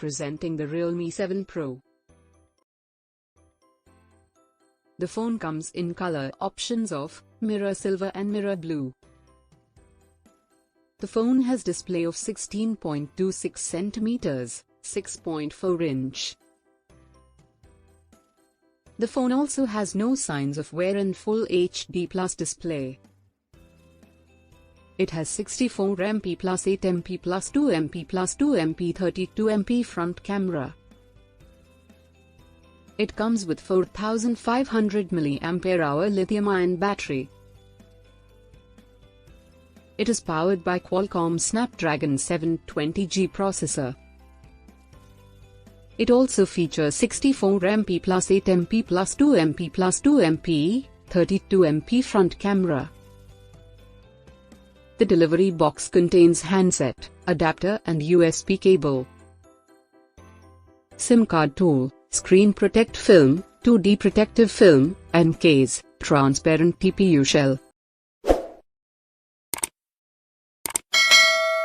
presenting the Realme 7 Pro. The phone comes in color options of mirror silver and mirror blue. The phone has display of 16.26 cm, 6.4 inch. The phone also has no signs of wear and full HD Plus display. It has 64 MP plus 8 MP plus 2 MP plus 2 MP 32 MP front camera. It comes with 4500 mAh lithium-ion battery. It is powered by Qualcomm Snapdragon 720G processor. It also features 64 MP plus 8 MP plus 2 MP plus 2 MP, 32 MP front camera. The delivery box contains handset, adapter and USB cable. SIM card tool, screen protect film, 2D protective film, and case, transparent TPU shell.